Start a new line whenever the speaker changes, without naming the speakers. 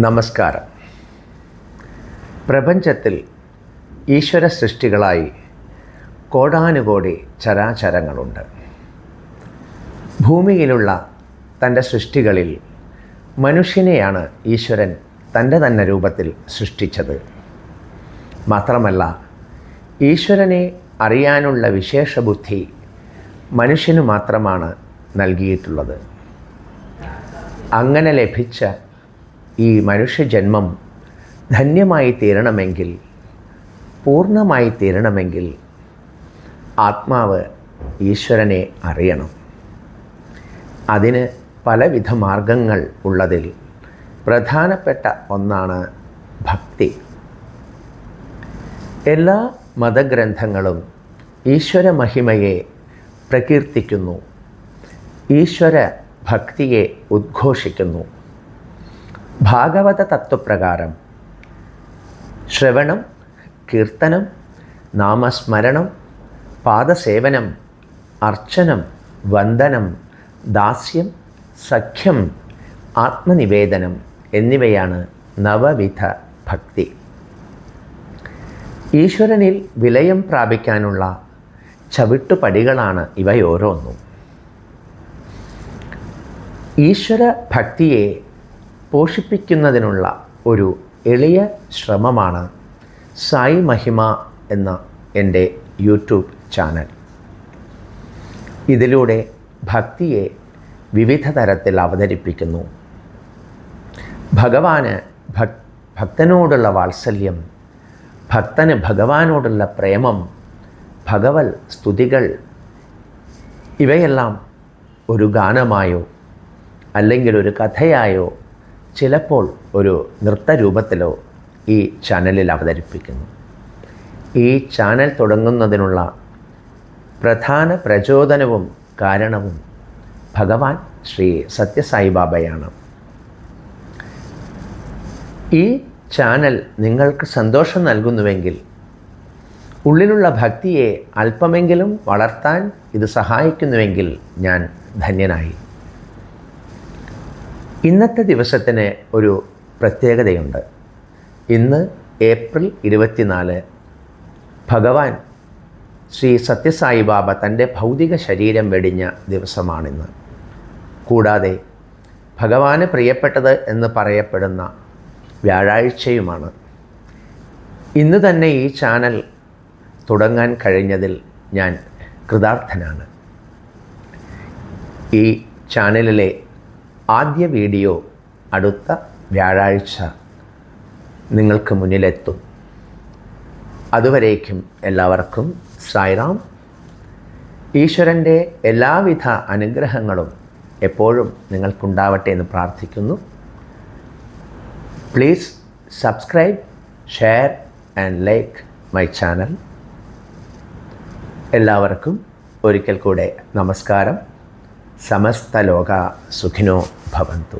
നമസ്കാരം. പ്രപഞ്ചത്തിൽ ഈശ്വര സൃഷ്ടികളായി കോടാനുകോടി ചരാചരങ്ങളുണ്ട്. ഭൂമിയിലുള്ള തൻ്റെ സൃഷ്ടികളിൽ മനുഷ്യനെയാണ് ഈശ്വരൻ തൻ്റെ തന്നെ രൂപത്തിൽ സൃഷ്ടിച്ചത്. മാത്രമല്ല, ഈശ്വരനെ അറിയാനുള്ള വിശേഷബുദ്ധി മനുഷ്യനു മാത്രമാണ് നൽകിയിട്ടുള്ളത്. അങ്ങനെ ലഭിച്ച ഈ മനുഷ്യജന്മം ധന്യമായി തീരണമെങ്കിൽ, പൂർണ്ണമായി തീരണമെങ്കിൽ ആത്മാവ് ഈശ്വരനെ അറിയണം. അതിന് പലവിധ മാർഗങ്ങൾ ഉള്ളതിൽ പ്രധാനപ്പെട്ട ഒന്നാണ് ഭക്തി. എല്ലാ മതഗ്രന്ഥങ്ങളും ഈശ്വര മഹിമയെ പ്രകീർത്തിക്കുന്നു, ഈശ്വര ഭക്തിയെ ഉദ്ഘോഷിക്കുന്നു. ഭാഗവത തത്വപ്രകാരം ശ്രവണം, കീർത്തനം, നാമസ്മരണം, പാദസേവനം, അർച്ചനം, വന്ദനം, ദാസ്യം, സഖ്യം, ആത്മനിവേദനം എന്നിവയാണ് നവവിധ ഭക്തി. ഈശ്വരനിൽ വിലയം പ്രാപിക്കാനുള്ള ചവിട്ടുപടികളാണ് ഇവയോരോന്നും. ഈശ്വര ഭക്തിയെ പോഷിപ്പിക്കുന്നതിനുള്ള ഒരു എളിയ ശ്രമമാണ് സായി മഹിമ എന്ന എൻ്റെ യൂട്യൂബ് ചാനൽ. ഇതിലൂടെ ഭക്തിയെ വിവിധ തരത്തിൽ അവതരിപ്പിക്കുന്നു. ഭഗവാന് ഭക്തനോടുള്ള വാത്സല്യം, ഭക്തന് ഭഗവാനോടുള്ള പ്രേമം, ഭഗവത് സ്തുതികൾ ഇവയെല്ലാം ഒരു ഗാനമായോ അല്ലെങ്കിൽ ഒരു കഥയായോ ചിലപ്പോൾ ഒരു നൃത്തരൂപത്തിലോ ഈ ചാനലിൽ അവതരിപ്പിക്കുന്നു. ഈ ചാനൽ തുടങ്ങുന്നതിനുള്ള പ്രധാന പ്രചോദനവും കാരണവും ഭഗവാൻ ശ്രീ സത്യസായിബാബയാണ്. ഈ ചാനൽ നിങ്ങൾക്ക് സന്തോഷം നൽകുന്നുവെങ്കിൽ, ഉള്ളിലുള്ള ഭക്തിയെ അല്പമെങ്കിലും വളർത്താൻ ഇത് സഹായിക്കുന്നുവെങ്കിൽ ഞാൻ ധന്യനായി. ഇന്നത്തെ ദിവസത്തിന് ഒരു പ്രത്യേകതയുണ്ട്. ഇന്ന് ഏപ്രിൽ 24, ഭഗവാൻ ശ്രീ സത്യസായിബാബ തൻ്റെ ഭൗതിക ശരീരം വെടിഞ്ഞ ദിവസമാണിന്ന്. കൂടാതെ ഭഗവാന് പ്രിയപ്പെട്ടത് എന്ന് പറയപ്പെടുന്ന വ്യാഴാഴ്ചയുമാണ്. ഇന്ന് തന്നെ ഈ ചാനൽ തുടങ്ങാൻ കഴിഞ്ഞതിൽ ഞാൻ കൃതാർത്ഥനാണ്. ഈ ചാനലിലെ ആദ്യ വീഡിയോ അടുത്ത വ്യാഴാഴ്ച നിങ്ങൾക്ക് മുന്നിലെത്തും. അതുവരേക്കും എല്ലാവർക്കും സായിറാം. ഈശ്വരൻ്റെ എല്ലാവിധ അനുഗ്രഹങ്ങളും എപ്പോഴും നിങ്ങൾക്കുണ്ടാവട്ടെ എന്ന് പ്രാർത്ഥിക്കുന്നു. Please subscribe, share and like my channel. എല്ലാവർക്കും ഒരിക്കൽ കൂടെ നമസ്കാരം. സമസ്ത ലോക സുഖിനോ ഭവന്തു.